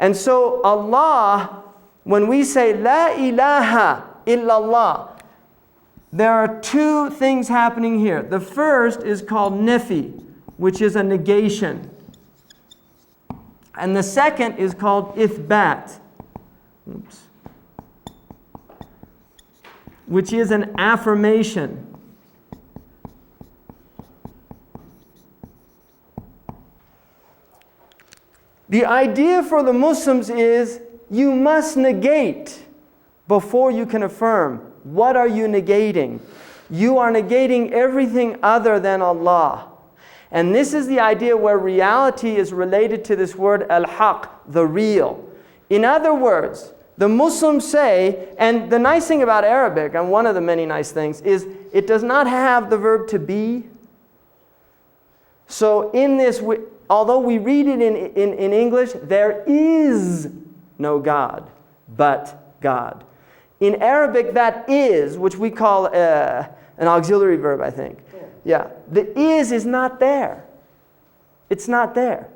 And so Allah, when we say La ilaha illallah, there are two things happening here. The first is called nefi, which is a negation. And the second is called ithbat, which is an affirmation. The idea for the Muslims is you must negate before you can affirm. What are you negating? You are negating everything other than Allah. And this is the idea where reality is related to this word al-haq, the real. In other words, the Muslims say, and the nice thing about Arabic, and one of the many nice things, is it does not have the verb to be. So in this, although we read it in English, there is no God but God. In Arabic, that is, which we call an auxiliary verb, I think. Yeah, the is not there. It's not there.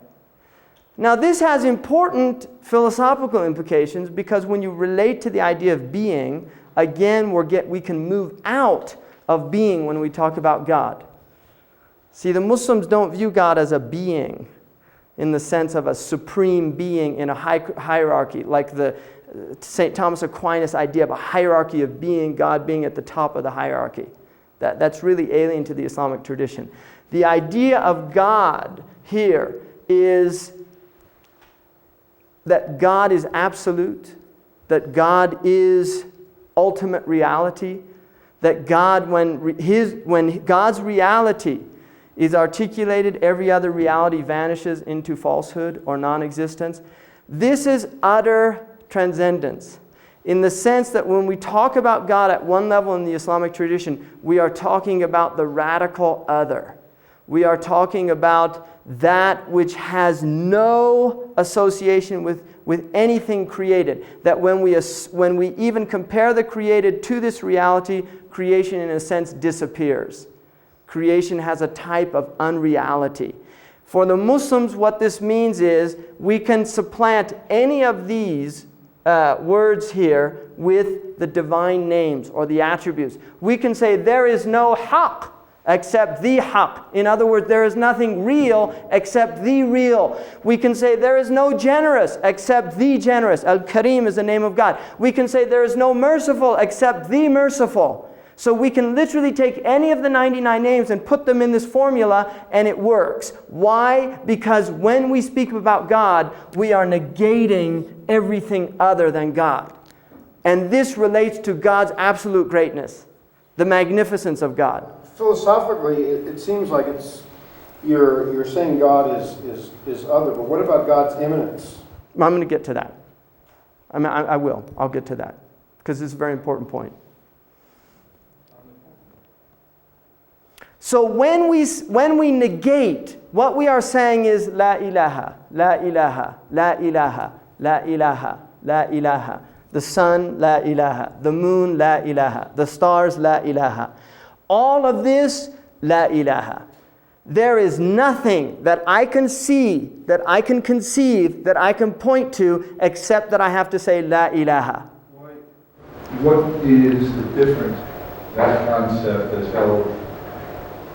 Now this has important philosophical implications because when you relate to the idea of being, again we can move out of being when we talk about God. See, the Muslims don't view God as a being in the sense of a supreme being in a hierarchy, like the St. Thomas Aquinas idea of a hierarchy of being, God being at the top of the hierarchy. That's really alien to the Islamic tradition. The idea of God here is that God is absolute, that God is ultimate reality, that God, when God's reality is articulated, every other reality vanishes into falsehood or non-existence. This is utter transcendence, in the sense that when we talk about God at one level in the Islamic tradition, we are talking about the radical other. We are talking about that which has no association with anything created. That when we even compare the created to this reality, creation in a sense disappears. Creation has a type of unreality. For the Muslims, what this means is we can supplant any of these words here with the divine names or the attributes. We can say there is no haqq except the haqq. In other words, there is nothing real except the real. We can say there is no generous except the generous. Al-Karim is the name of God. We can say there is no merciful except the merciful. So we can literally take any of the 99 names and put them in this formula and it works. Why? Because when we speak about God, we are negating everything other than God. And this relates to God's absolute greatness, the magnificence of God. Philosophically, it seems like you're saying God is other, but what about God's immanence? I'm going to get to that. I will. I'll get to that because it's a very important point. So when we negate, what we are saying is La ilaha, La ilaha, La ilaha, La ilaha, La ilaha. The sun, La ilaha. The moon, La ilaha. The stars, La ilaha. All of this, La ilaha. There is nothing that I can see, that I can conceive, that I can point to, except that I have to say La ilaha. What is the difference, that concept that's held,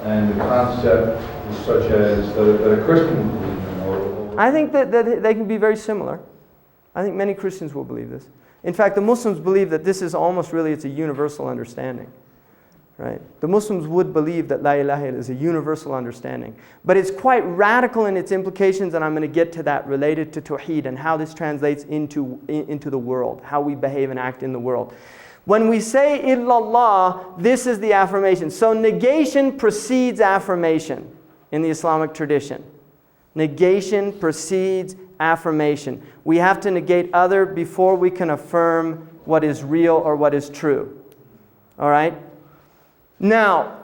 and the concept such as that a Christian would believe in? Or I think that they can be very similar. I think many Christians will believe this. In fact, the Muslims believe that this is almost really, it's a universal understanding. Right? The Muslims would believe that La ilaha is a universal understanding. But it's quite radical in its implications, and I'm going to get to that related to Tawheed and how this translates into the world, how we behave and act in the world. When we say illallah, this is the affirmation. So negation precedes affirmation in the Islamic tradition. Negation precedes affirmation. We have to negate other before we can affirm what is real or what is true. All right? Now,